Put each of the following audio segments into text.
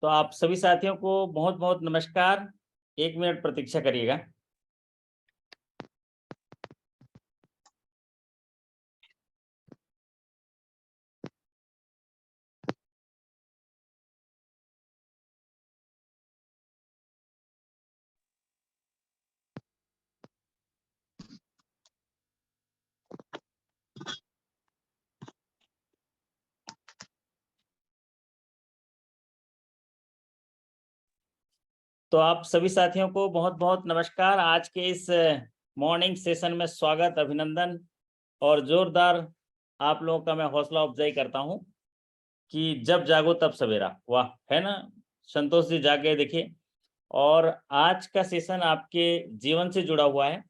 तो आप सभी साथियों को बहुत बहुत नमस्कार। 1 मिनट प्रतीक्षा करिएगा। तो आप सभी साथियों को बहुत बहुत नमस्कार। आज के इस मॉर्निंग सेशन में स्वागत, अभिनंदन और जोरदार आप लोगों का मैं हौसला अफजाई करता हूं कि जब जागो तब सवेरा। वाह, है ना संतोष जी? जाके देखिए। और आज का सेशन आपके जीवन से जुड़ा हुआ है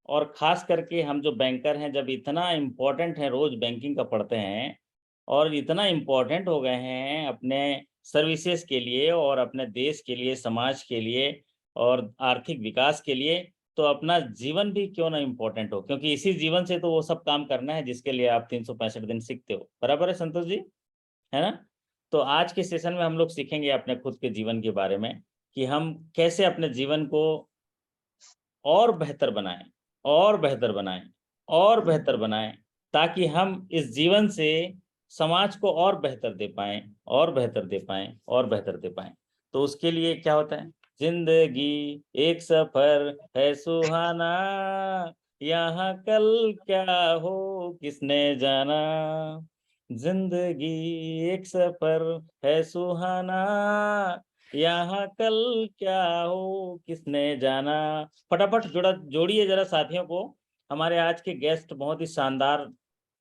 और खास करके हम जो बैंकर हैं, जब इतना इम्पोर्टेंट है, रोज बैंकिंग का पढ़ते हैं और इतना इम्पोर्टेंट हो गए हैं अपने सर्विसेज के लिए और अपने देश के लिए, समाज के लिए और आर्थिक विकास के लिए, तो अपना जीवन भी क्यों ना इम्पोर्टेंट हो, क्योंकि इसी जीवन से तो वो सब काम करना है जिसके लिए आप 365 दिन सीखते हो। बराबर है संतोष जी? है ना? तो आज के सेशन में हम लोग सीखेंगे अपने खुद के जीवन के बारे में कि हम कैसे अपने जीवन को और बेहतर बनाएं, और बेहतर बनाएं, और बेहतर बनाएं, ताकि हम इस जीवन से समाज को और बेहतर दे पाएं, और बेहतर दे पाएं, और बेहतर दे पाएं। तो उसके लिए क्या होता है? जिंदगी एक सफर है सुहाना, यहाँ कल क्या हो किसने जाना। जिंदगी एक सफर है सुहाना, यहाँ कल क्या हो किसने जाना। फटाफट जोड़िए जरा साथियों को। हमारे आज के गेस्ट बहुत ही शानदार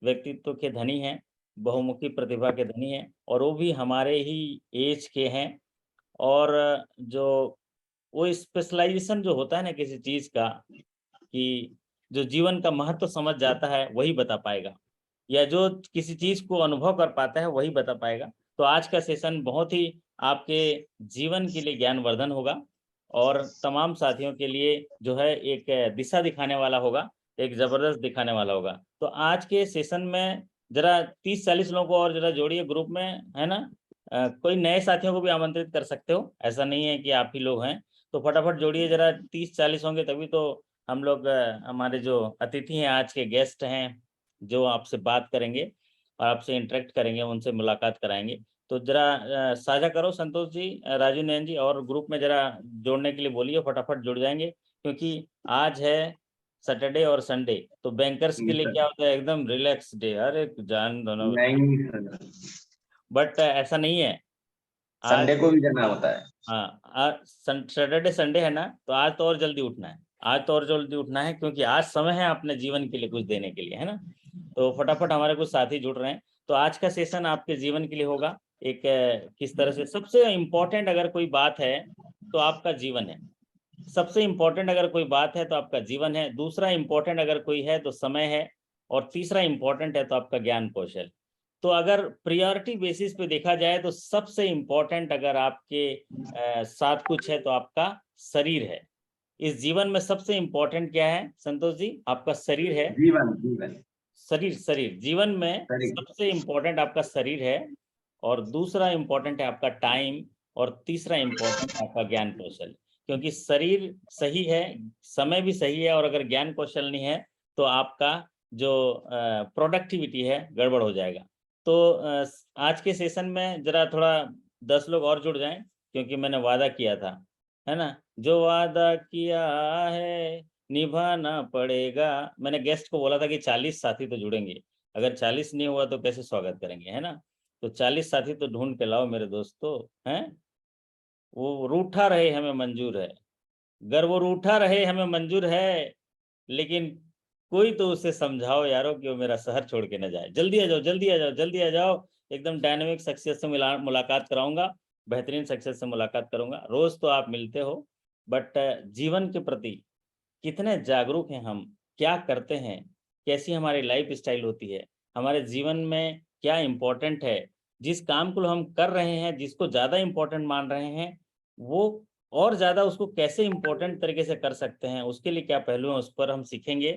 व्यक्तित्व के धनी हैं, बहुमुखी प्रतिभा के धनी हैं और वो भी हमारे ही एज के हैं। और जो वो स्पेशलाइजेशन जो होता है ना किसी चीज का, कि जो जीवन का महत्व समझ जाता है वही बता पाएगा, या जो किसी चीज को अनुभव कर पाता है वही बता पाएगा। तो आज का सेशन बहुत ही आपके जीवन के लिए ज्ञानवर्धन होगा और तमाम साथियों के लिए जो है एक दिशा दिखाने वाला होगा, एक जबरदस्त दिखाने वाला होगा। तो आज के सेशन में जरा 30-40 लोगों को और जरा जोड़िए ग्रुप में, है ना? कोई नए साथियों को भी आमंत्रित कर सकते हो, ऐसा नहीं है कि आप ही लोग हैं। तो फटाफट जोड़िए जरा, 30-40 होंगे तभी तो हम लोग हमारे जो अतिथि हैं, आज के गेस्ट हैं, जो आपसे बात करेंगे और आपसे इंटरेक्ट करेंगे, उनसे मुलाकात कराएंगे। तो जरा साझा करो संतोष जी, राजू नयन जी, और ग्रुप में जरा जोड़ने के लिए बोलिए, फटाफट जुड़ जाएंगे। क्योंकि आज है सैटरडे और संडे, तो बैंकर्स के लिए क्या होता है? एकदम रिलैक्स डे। अरे जान दोनों, नहीं, बट ऐसा नहीं है। आज संडे को भी जाना होता है। हाँ, आज सैटरडे संडे है ना, तो आज तो और जल्दी उठना है। आज तो और जल्दी उठना है क्योंकि आज समय है अपने जीवन के लिए कुछ देने के लिए, है ना? तो फटाफट हमारे कुछ साथी जुड़ रहे हैं। तो आज का सेशन आपके जीवन के लिए होगा एक किस तरह से सबसे इम्पोर्टेंट अगर कोई बात है तो आपका जीवन है। सबसे इम्पोर्टेंट अगर कोई बात है तो आपका जीवन है। दूसरा इम्पोर्टेंट अगर कोई है तो समय है। और तीसरा इम्पोर्टेंट है तो आपका ज्ञान कौशल। तो अगर प्रायोरिटी बेसिस पे देखा जाए तो सबसे इम्पोर्टेंट अगर आपके साथ कुछ है तो आपका शरीर है। इस जीवन में सबसे इम्पोर्टेंट क्या है संतोष जी? आपका शरीर है। जीवन जीवन शरीर शरीर जीवन में शरीर। सबसे इम्पोर्टेंट आपका शरीर है। और दूसरा इम्पोर्टेंट है आपका टाइम। और तीसरा इम्पोर्टेंट है आपका ज्ञान कौशल। क्योंकि शरीर सही है, समय भी सही है, और अगर ज्ञान कौशल नहीं है तो आपका जो प्रोडक्टिविटी है गड़बड़ हो जाएगा। तो आज के सेशन में जरा थोड़ा 10 लोग और जुड़ जाएं, क्योंकि मैंने वादा किया था, है ना? जो वादा किया है निभाना पड़ेगा। मैंने गेस्ट को बोला था कि 40 साथी तो जुड़ेंगे। अगर 40 नहीं हुआ तो कैसे स्वागत करेंगे, है ना? तो 40 साथी तो ढूंढ के लाओ मेरे दोस्तों, हैं? वो रूठा रहे हमें मंजूर है। अगर वो रूठा रहे हमें मंजूर है, लेकिन कोई तो उसे समझाओ यारो कि वो मेरा शहर छोड़ के न जाए। जल्दी आ जाओ, जल्दी आ जाओ, जल्दी आ जाओ। एकदम डायनेमिक सक्सेस से मुलाकात कराऊंगा, बेहतरीन सक्सेस से मुलाकात करूंगा। रोज तो आप मिलते हो, बट जीवन के प्रति कितने जागरूक हैं हम? क्या करते हैं? कैसी हमारी लाइफ स्टाइल होती है? हमारे जीवन में क्या इम्पोर्टेंट है? जिस काम को हम कर रहे हैं, जिसको ज़्यादा इम्पोर्टेंट मान रहे हैं, वो और ज़्यादा उसको कैसे इम्पोर्टेंट तरीके से कर सकते हैं, उसके लिए क्या पहलू हैं, उस पर हम सीखेंगे।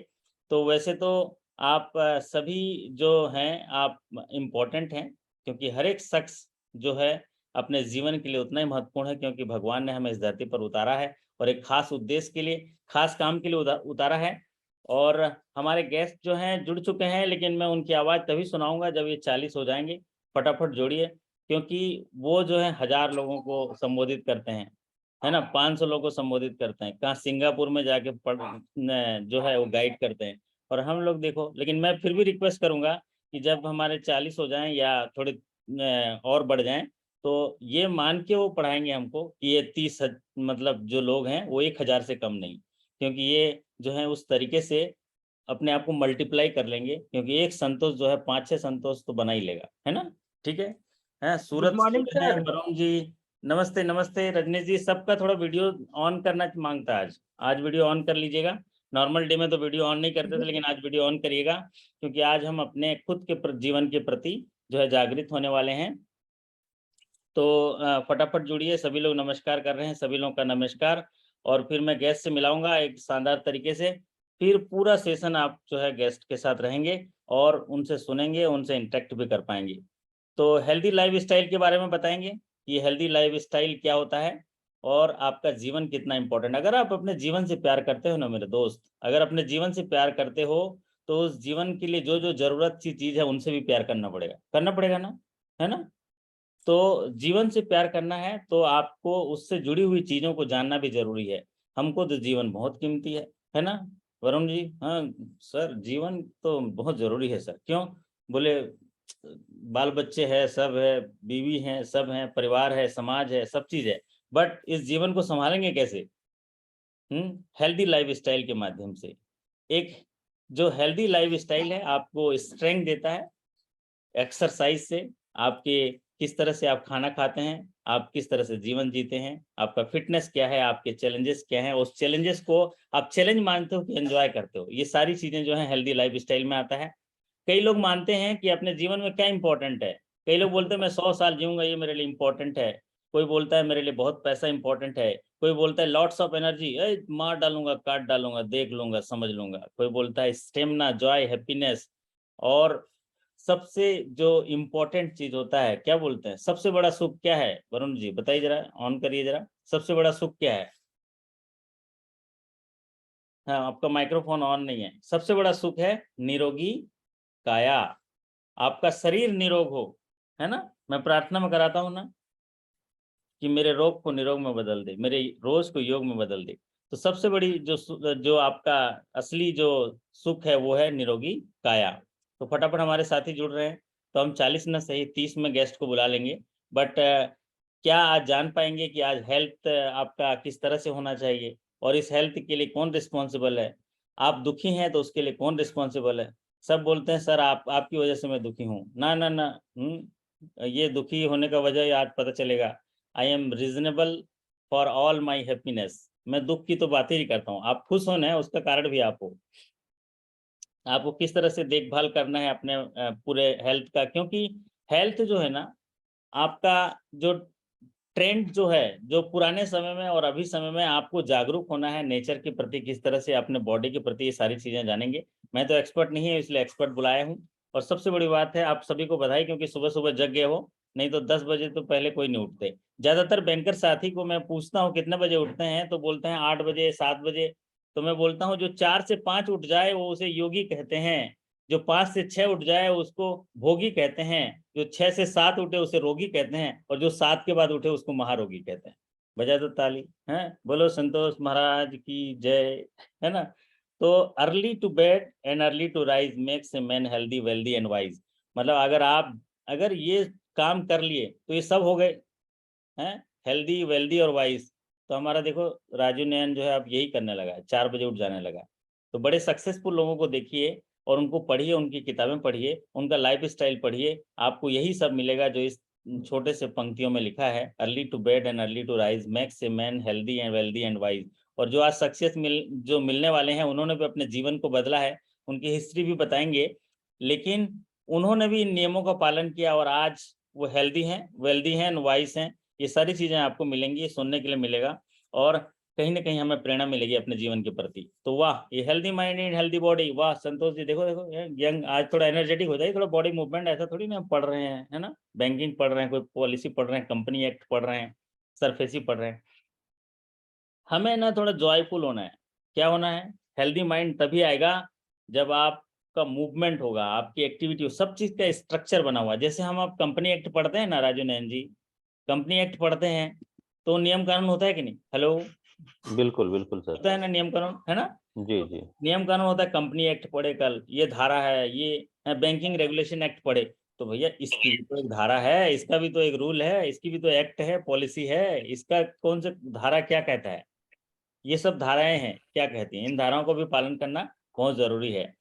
तो वैसे तो आप सभी जो हैं आप इम्पोर्टेंट हैं, क्योंकि हर एक शख्स जो है अपने जीवन के लिए उतना ही महत्वपूर्ण है, क्योंकि भगवान ने हमें इस धरती पर उतारा है और एक खास उद्देश्य के लिए, खास काम के लिए उतारा है। और हमारे गेस्ट जो हैं जुड़ चुके हैं, लेकिन मैं उनकी आवाज़ तभी सुनाऊंगा जब ये 40 हो जाएंगे। फटाफट जोड़िए, क्योंकि वो जो है 1000 लोगों को संबोधित करते हैं, है ना, 500 लोगों को संबोधित करते हैं, कहाँ सिंगापुर में जाके जो है वो गाइड करते हैं। और हम लोग देखो, लेकिन मैं फिर भी रिक्वेस्ट करूंगा कि जब हमारे 40 हो जाएं या थोड़े और बढ़ जाएं, तो ये मान के वो पढ़ाएंगे हमको कि ये 30 मतलब जो लोग हैं वो 1000 से कम नहीं, क्योंकि ये जो है उस तरीके से अपने आप को मल्टीप्लाई कर लेंगे, क्योंकि एक संतोष जो है 5-6 संतोष तो बना ही लेगा, है ना। ठीक है सूरज गुड मॉर्निंग हैं, सर। वरुण जी नमस्ते, नमस्ते रजनीश जी, सबका थोड़ा वीडियो ऑन करना मांगता है। आज वीडियो ऑन कर लीजिएगा। नॉर्मल डे में तो वीडियो ऑन नहीं करते थे, लेकिन आज वीडियो ऑन करिएगा, क्योंकि आज हम अपने खुद के जीवन के प्रति जो है जागृत होने वाले हैं। तो फटाफट जुड़िए, सभी लोग नमस्कार कर रहे हैं, सभी लोगों का नमस्कार। और फिर मैं गेस्ट से मिलाऊंगा एक शानदार तरीके से, फिर पूरा सेशन आप जो है गेस्ट के साथ रहेंगे और उनसे सुनेंगे, उनसे इंटरेक्ट भी कर पाएंगे। तो हेल्दी लाइफ स्टाइल के बारे में बताएंगे कि हेल्दी लाइफ स्टाइल क्या होता है और आपका जीवन कितना इंपॉर्टेंट। अगर आप अपने जीवन से प्यार करते हो ना मेरे दोस्त, अगर अपने जीवन से प्यार करते हो तो उस जीवन के लिए जो जो जरूरत की चीज है उनसे भी प्यार करना पड़ेगा ना, है ना। तो जीवन से प्यार करना है तो आपको उससे जुड़ी हुई चीजों को जानना भी जरूरी है। हमको तो जीवन बहुत कीमती है ना वरुण जी। हाँ सर, जीवन तो बहुत जरूरी है सर। क्यों बोले, बाल बच्चे हैं, सब है, बीवी हैं, सब हैं, परिवार है, समाज है, सब चीज है, बट इस जीवन को संभालेंगे कैसे? हेल्दी लाइफ स्टाइल के माध्यम से। एक जो हेल्दी लाइफ स्टाइल है आपको स्ट्रेंथ देता है, एक्सरसाइज से, आपके किस तरह से आप खाना खाते हैं, आप किस तरह से जीवन जीते हैं, आपका फिटनेस क्या है, आपके चैलेंजेस क्या हैं, उस चैलेंजेस को आप चैलेंज मानते हो कि एंजॉय करते हो, ये सारी चीजें जो है हेल्दी लाइफ स्टाइल में आता है। कई लोग मानते हैं कि अपने जीवन में क्या इंपॉर्टेंट है। कई लोग बोलते हैं मैं 100 साल जीऊंगा, ये मेरे लिए इंपॉर्टेंट है। कोई बोलता है मेरे लिए बहुत पैसा इंपॉर्टेंट है। कोई बोलता है लॉट्स ऑफ एनर्जी, मार डालूंगा, काट डालूंगा, देख लूंगा, समझ लूंगा। कोई बोलता है स्टेमिना, जॉय, हैप्पीनेस। और सबसे जो इम्पोर्टेंट चीज होता है, क्या बोलते हैं, सबसे बड़ा सुख क्या है? वरुण जी बताइए जरा, ऑन करिए जरा, सबसे बड़ा सुख क्या है? हाँ आपका माइक्रोफोन ऑन नहीं है। सबसे बड़ा सुख है निरोगी काया, आपका शरीर निरोग हो, है ना। मैं प्रार्थना में कराता हूँ ना कि मेरे रोग को निरोग में बदल दे, मेरे रोज को योग में बदल दे। तो सबसे बड़ी जो आपका असली जो सुख है वो है निरोगी काया। तो फटाफट हमारे साथी जुड़ रहे हैं, तो हम 40 न सही 30 में गेस्ट को बुला लेंगे। बट क्या आज जान पाएंगे कि आज हेल्थ आपका किस तरह से होना चाहिए और इस हेल्थ के लिए कौन रिस्पॉन्सिबल है? आप दुखी हैं तो उसके लिए कौन रिस्पॉन्सिबल है? सब बोलते हैं सर आपकी वजह से मैं दुखी हूँ। ना ना ना, ये दुखी होने का वजह आज पता चलेगा। I am reasonable for all my happiness. मैं दुख की तो बात ही नहीं करता हूँ, आप खुश होना है उसका कारण भी आप हो। आपको किस तरह से देखभाल करना है अपने पूरे हेल्थ का, क्योंकि हेल्थ जो है ना आपका जो ट्रेंड जो है, जो पुराने समय में और अभी समय में आपको जागरूक होना है नेचर के प्रति, किस तरह से अपने बॉडी के प्रति, ये सारी चीजें जानेंगे। मैं तो एक्सपर्ट नहीं है, इसलिए एक्सपर्ट बुलाया हूँ। और सबसे बड़ी बात है, आप सभी को बधाई, क्योंकि सुबह सुबह जग गए हो, नहीं तो 10 बजे तो पहले कोई नहीं उठते। ज्यादातर बैंकर साथी को मैं पूछता हूँ कितने बजे उठते हैं, तो बोलते हैं 8 बजे, 7 बजे। तो मैं बोलता हूँ जो 4 से 5 उठ जाए वो उसे योगी कहते हैं, जो 5 से 6 उठ जाए उसको भोगी कहते हैं, जो 6 से 7 उठे उसे रोगी कहते हैं, और जो 7 के बाद उठे उसको महारोगी कहते हैं। बजा दो ताली, है बोलो संतोष महाराज की जय, है ना। तो early to bed and early to rise makes a man healthy, wealthy and wise. मतलब अगर ये काम कर लिए तो ये सब हो गए हैं, हेल्दी, वेल्दी और वाइज। तो हमारा देखो राजू नयन जो है अब यही करने लगा है, 4 बजे उठ जाने लगा। तो बड़े सक्सेसफुल लोगों को देखिए और उनको पढ़िए, उनकी किताबें पढ़िए, उनका लाइफ स्टाइल पढ़िए, आपको यही सब मिलेगा जो इस छोटे से पंक्तियों में लिखा है। Early to bed and early to rise makes a man healthy and wealthy and wise. और जो आज सक्सेस जो मिलने वाले हैं उन्होंने भी अपने जीवन को बदला है, उनकी हिस्ट्री भी बताएंगे, लेकिन उन्होंने भी इन नियमों का पालन किया और आज वो हेल्दी हैं, वेल्दी हैं, वाइज हैं। ये सारी चीजें आपको मिलेंगी, सुनने के लिए मिलेगा। और कहीं ना कहीं हमें प्रेरणा मिलेगी अपने जीवन के प्रति। तो वाह, ये healthy mind in healthy body, वाह संतोष जी, देखो देखो यंग, आज थोड़ा एनर्जेटिक हो जाए, थोड़ा बॉडी मूवमेंट, ऐसा थोड़ी ना पढ़ रहे हैं, है ना, बैंकिंग पढ़ रहे हैं, कोई पॉलिसी पढ़ रहे हैं, कंपनी एक्ट पढ़ रहे हैं, सरफेसी पढ़ रहे हैं। हमें ना थोड़ा जॉयफुल होना है। क्या होना है? हेल्दी माइंड तभी आएगा जब आपका मूवमेंट होगा, आपकी एक्टिविटी हो, सब चीज का स्ट्रक्चर बना हुआ है। जैसे हम आप कंपनी एक्ट पढ़ते हैं ना राजू नयन जी, कंपनी एक्ट पढ़ते हैं तो नियम कानून होता है कि नहीं? हेलो, बिल्कुल बिल्कुल सर, होता है ना नियम कानून, है ना? जी जी, नियम कानून होता है, कंपनी एक्ट पढ़े कल, ये धारा है, ये बैंकिंग रेगुलेशन एक्ट पढ़े, तो भैया इसकी भी तो एक धारा है, इसका भी तो एक रूल है, इसकी भी तो एक्ट है, पॉलिसी है, इसका कौन सा धारा क्या कहता है, ये सब धाराएं हैं क्या कहती हैं, इन धाराओं को भी पालन करना बहुत जरूरी है।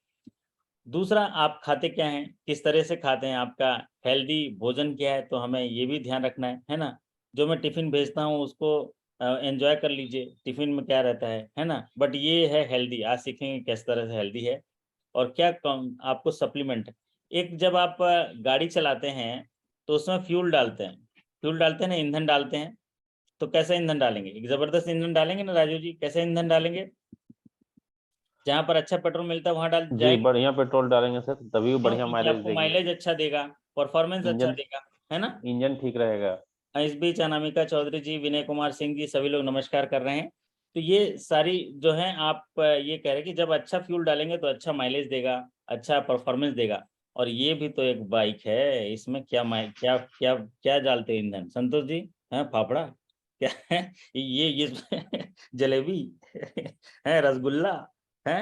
दूसरा, आप खाते क्या हैं, किस तरह से खाते हैं, आपका हेल्दी भोजन क्या है, तो हमें ये भी ध्यान रखना है ना। जो मैं टिफिन भेजता हूँ उसको एंजॉय कर लीजिए, टिफिन में क्या रहता है ना, बट ये है हेल्दी, आज सीखेंगे किस तरह से हेल्दी है और क्या आपको सप्लीमेंट। एक जब आप गाड़ी चलाते हैं तो उसमें फ्यूल डालते हैं, फ्यूल डालते हैं ना, ईंधन डालते हैं, तो कैसा ईंधन डालेंगे? एक जबरदस्त ईंधन डालेंगे ना राजू जी, कैसे ईंधन डालेंगे? जहां पर अच्छा पेट्रोल मिलता है वहां डाल जी जाएंगे, बढ़िया पेट्रोल डालेंगे सर, तभी वो क्यों? बढ़िया क्योंकि माइलेज आपको देगी, माइलेज अच्छा देगा, परफॉर्मेंस अच्छा इंजन देगा, है ना। इंजन ठीक रहेगा। इस बीच अनामिका चौधरी जी, विनय कुमार सिंह जी, सभी लोग नमस्कार कर रहे हैं। तो ये सारी जो है आप ये कह रहे हैं कि जब अच्छा फ्यूल डालेंगे तो अच्छा माइलेज देगा, अच्छा परफॉर्मेंस देगा। और ये भी तो एक बाइक है, इसमें क्या क्या क्या क्या डालते हैं ईंधन संतोष जी? है फाफड़ा क्या है? ये जलेबी है, रसगुल्ला है,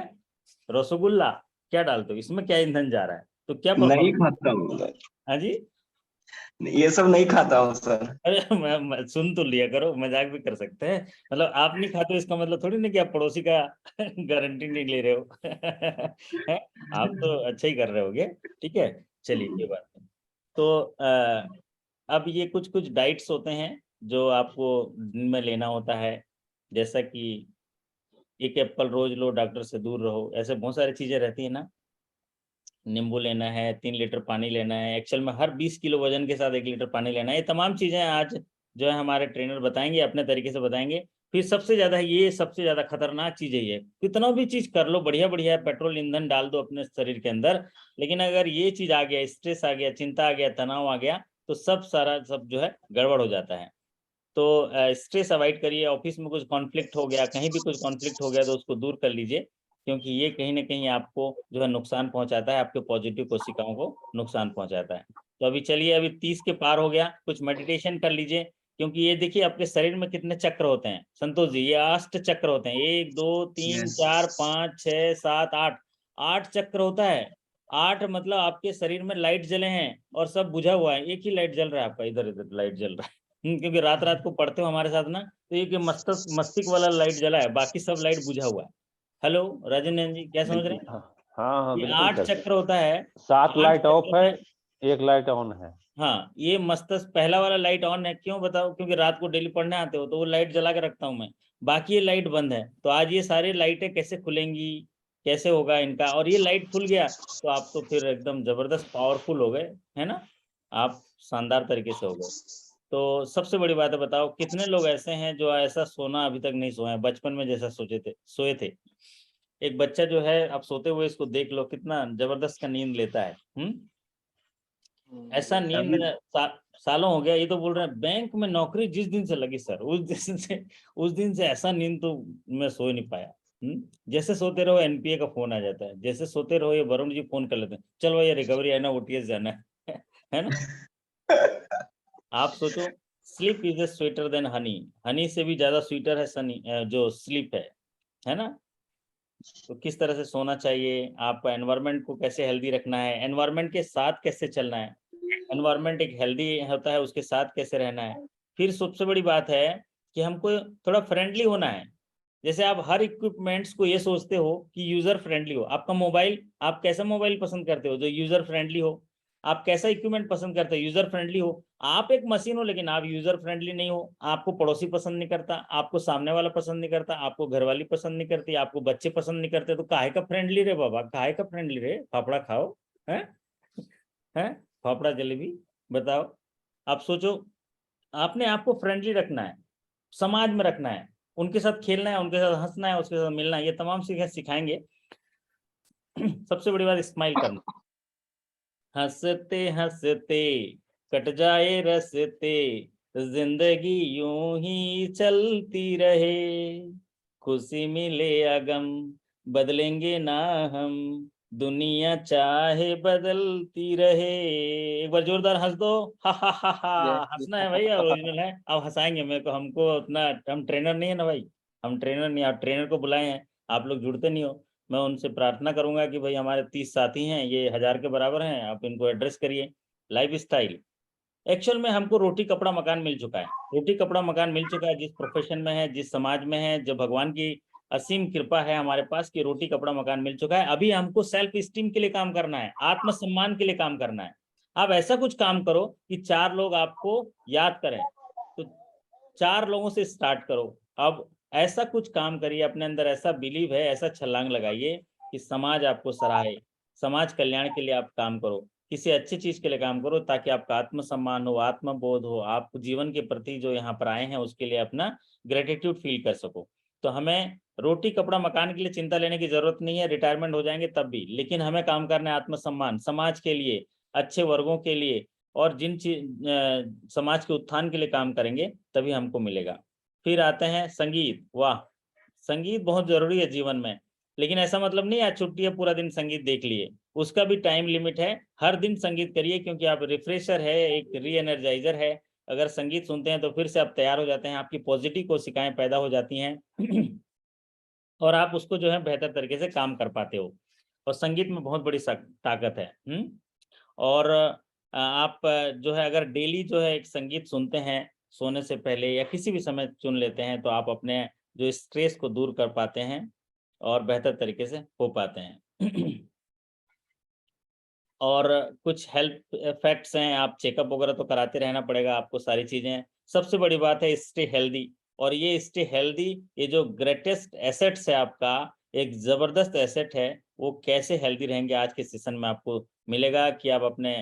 रसगुल्ला, क्या डालते हो इसमें, क्या ईंधन जा रहा है, तो क्या नहीं परफॉर्मेंस? खाता हूँ सर, हाँ जी, ये सब नहीं खाता हूँ सर। अरे मैं सुन तो लिया करो, मजाक भी कर सकते हैं। मतलब आप नहीं खाते इसका मतलब थोड़ी ना कि आप पड़ोसी का गारंटी नहीं ले रहे हो हैं? आप तो अच्छा ही कर रहे होगे, ठीक है, चलिए ये बात है। तो अब ये कुछ कुछ डाइट्स होते हैं जो आपको दिन में लेना होता है, जैसा कि एक एप्पल रोज लो, डॉक्टर से दूर रहो, ऐसे बहुत सारी चीजें रहती है ना। नींबू लेना है, 3 लीटर पानी लेना है, एक्चुअल में हर 20 किलो वजन के साथ 1 लीटर पानी लेना है। ये तमाम चीजें आज जो है हमारे ट्रेनर बताएंगे, अपने तरीके से बताएंगे। फिर सबसे ज्यादा ये सबसे ज्यादा खतरनाक चीज है, ये कितना भी चीज कर लो, बढ़िया बढ़िया पेट्रोल ईंधन डाल दो अपने शरीर के अंदर, लेकिन अगर ये चीज आ गया, स्ट्रेस आ गया, चिंता आ गया, तनाव आ गया, तो सब सारा सब जो है गड़बड़ हो जाता है। तो स्ट्रेस अवॉइड करिए, ऑफिस में कुछ कॉन्फ्लिक्ट हो गया, कहीं भी कुछ कॉन्फ्लिक्ट हो गया तो उसको दूर कर लीजिए, क्योंकि ये कहीं ना कहीं आपको जो है नुकसान पहुंचाता है, आपके पॉजिटिव कोशिकाओं को नुकसान पहुंचाता है। तो अभी चलिए, अभी 30 के पार हो गया, कुछ मेडिटेशन कर लीजिए, क्योंकि ये देखिए आपके शरीर में कितने चक्र होते हैं संतोष जी, ये 8 चक्र होते हैं, 1 2 3 यस। 4 5 6 7 8, 8 चक्र होता है। 8 मतलब आपके शरीर में लाइट जले हैं और सब बुझा हुआ है, एक ही लाइट जल रहा है आपका, इधर इधर लाइट जल रहा है क्योंकि रात रात को पढ़ते हो हमारे साथ ना, तो ये कि मस्तिष्क मस्तिष्क वाला लाइट जला है, बाकी सब लाइट बुझा हुआ है। हेलो राजन जी, क्या समझ रहे हैं? हाँ हाँ हाँ ये बिल्कुल 8 सर, चक्र होता है, 7 8 लाइट चक्र ऑफ है, होता है। 1 लाइट ऑन है। हाँ, ये मस्तिष्क पहला वाला लाइट ऑन है, क्यों बताओ? क्योंकि रात को डेली पढ़ने आते हो तो वो लाइट जला के रखता हूँ मैं, बाकी ये लाइट बंद है। तो आज ये सारी लाइटें कैसे खुलेंगी, कैसे होगा इनका, और ये लाइट खुल गया तो आप तो फिर एकदम जबरदस्त पावरफुल हो गए, है ना, आप शानदार तरीके से हो गए। तो सबसे बड़ी बात है, बताओ कितने लोग ऐसे हैं जो ऐसा सोना अभी तक नहीं सोए हैं, बचपन में जैसा सोए थे। एक बच्चा जो है, आप सोते हुए इसको देख लो, कितना जबरदस्त का नींद लेता है। ऐसा नींद अभी सालों हो गया। ये तो बोल रहे हैं बैंक में नौकरी जिस दिन से लगी सर, उस दिन से ऐसा नींद तो मैं सो ही नहीं पाया। जैसे सोते रहो एनपीए का फोन आ जाता है, जैसे सोते रहो ये वरुण जी फोन कर लेते हैं, चलो भैया रिकवरी है ना, ओटीएस जाना है है ना। आप सोचो, sleep is a sweeter than Honey, Honey से भी ज्यादा स्वीटर है सनी जो स्लीप है ना। तो किस तरह से सोना चाहिए, आपको एनवायरनमेंट को कैसे हेल्दी रखना है, एनवायरनमेंट के साथ कैसे चलना है, एनवायरनमेंट एक हेल्दी होता है उसके साथ कैसे रहना है। फिर सबसे बड़ी बात है कि हमको थोड़ा फ्रेंडली होना है। जैसे आप हर इक्विपमेंट्स को ये सोचते हो कि यूजर फ्रेंडली हो, आपका मोबाइल, आप कैसा मोबाइल पसंद करते हो जो यूजर फ्रेंडली हो, आप कैसा इक्विपमेंट पसंद करते हो यूजर फ्रेंडली हो। आप एक मशीन हो लेकिन आप यूजर फ्रेंडली नहीं हो, आपको पड़ोसी पसंद नहीं करता, आपको सामने वाला पसंद नहीं करता, आपको घरवाली पसंद नहीं करती, आपको बच्चे पसंद नहीं करते, तो काहे का फ्रेंडली रे बाबा, काहे का फ्रेंडली रे, फाफड़ा खाओ, है फाफड़ा जलेबी, बताओ। आप सोचो, आपने आपको फ्रेंडली रखना है, समाज में रखना है, उनके साथ खेलना है, उनके साथ हंसना है, उसके साथ मिलना है, ये तमाम चीजें सिखाएंगे। सबसे बड़ी बात स्माइल करना। हंसते हंसते कट जाए रस्ते, जिंदगी यूं ही चलती रहे, खुशी मिले या गम बदलेंगे ना हम, दुनिया चाहे बदलती रहे। एक बार जोरदार हंस दो, हा हा हा हा। हंसना है भैया, ओरिजिनल है। अब हंसाएंगे मेरे को, हमको उतना, हम ट्रेनर नहीं है ना भाई, हम ट्रेनर नहीं। आप ट्रेनर को बुलाए हैं, आप लोग जुड़ते नहीं हो। मैं उनसे प्रार्थना करूंगा कि भाई हमारे 30 साथी हैं, ये 1000 के बराबर हैं, आप इनको एड्रेस करिए। लाइफ स्टाइल, एक्चुअल में हमको रोटी कपड़ा मकान मिल चुका है, रोटी कपड़ा मकान मिल चुका है, जिस प्रोफेशन में है, जिस समाज में है, जो भगवान की असीम कृपा है हमारे पास कि रोटी कपड़ा मकान मिल चुका है। अभी हमको सेल्फ स्टीम के लिए काम करना है, आत्मसम्मान के लिए काम करना है। आप ऐसा कुछ काम करो कि 4 लोग आपको याद करें, तो 4 लोगों से स्टार्ट करो। अब ऐसा कुछ काम करिए, अपने अंदर ऐसा बिलीव है, ऐसा छलांग लगाइए कि समाज आपको सराहे, समाज कल्याण के लिए आप काम करो, किसी अच्छी चीज के लिए काम करो, ताकि आपका आत्मसम्मान हो, आत्मबोध हो, आप जीवन के प्रति जो यहाँ पर आए हैं उसके लिए अपना ग्रेटिट्यूड फील कर सको। तो हमें रोटी कपड़ा मकान के लिए चिंता लेने की जरूरत नहीं है, रिटायरमेंट हो जाएंगे तब भी, लेकिन हमें काम करना है आत्मसम्मान, समाज के लिए, अच्छे वर्गों के लिए, और जिन समाज के उत्थान के लिए काम करेंगे तभी हमको मिलेगा। फिर आते हैं संगीत। वाह, संगीत बहुत जरूरी है जीवन में, लेकिन ऐसा मतलब नहीं आज छुट्टी है पूरा दिन संगीत देख लिए, उसका भी टाइम लिमिट है। हर दिन संगीत करिए, क्योंकि आप रिफ्रेशर है, एक री एनर्जाइजर है। अगर संगीत सुनते हैं तो फिर से आप तैयार हो जाते हैं, आपकी पॉजिटिव कोशिकाएं पैदा हो जाती हैं और आप उसको जो है बेहतर तरीके से काम कर पाते हो। और संगीत में बहुत बड़ी ताकत है। और आप जो है अगर डेली जो है एक संगीत सुनते हैं सोने से पहले या किसी भी समय चुन लेते हैं, तो आप अपने जो स्ट्रेस को दूर कर पाते हैं और बेहतर तरीके से हो पाते हैं। और कुछ हेल्थ फैक्ट्स हैं, आप चेकअप वगैरह तो कराते रहना पड़ेगा आपको, सारी चीजें। सबसे बड़ी बात है स्टे हेल्दी, और ये स्टे हेल्दी, ये जो ग्रेटेस्ट एसेट्स है आपका, एक जबरदस्त एसेट है। वो कैसे हेल्दी रहेंगे आज के सेशन में आपको मिलेगा, कि आप अपने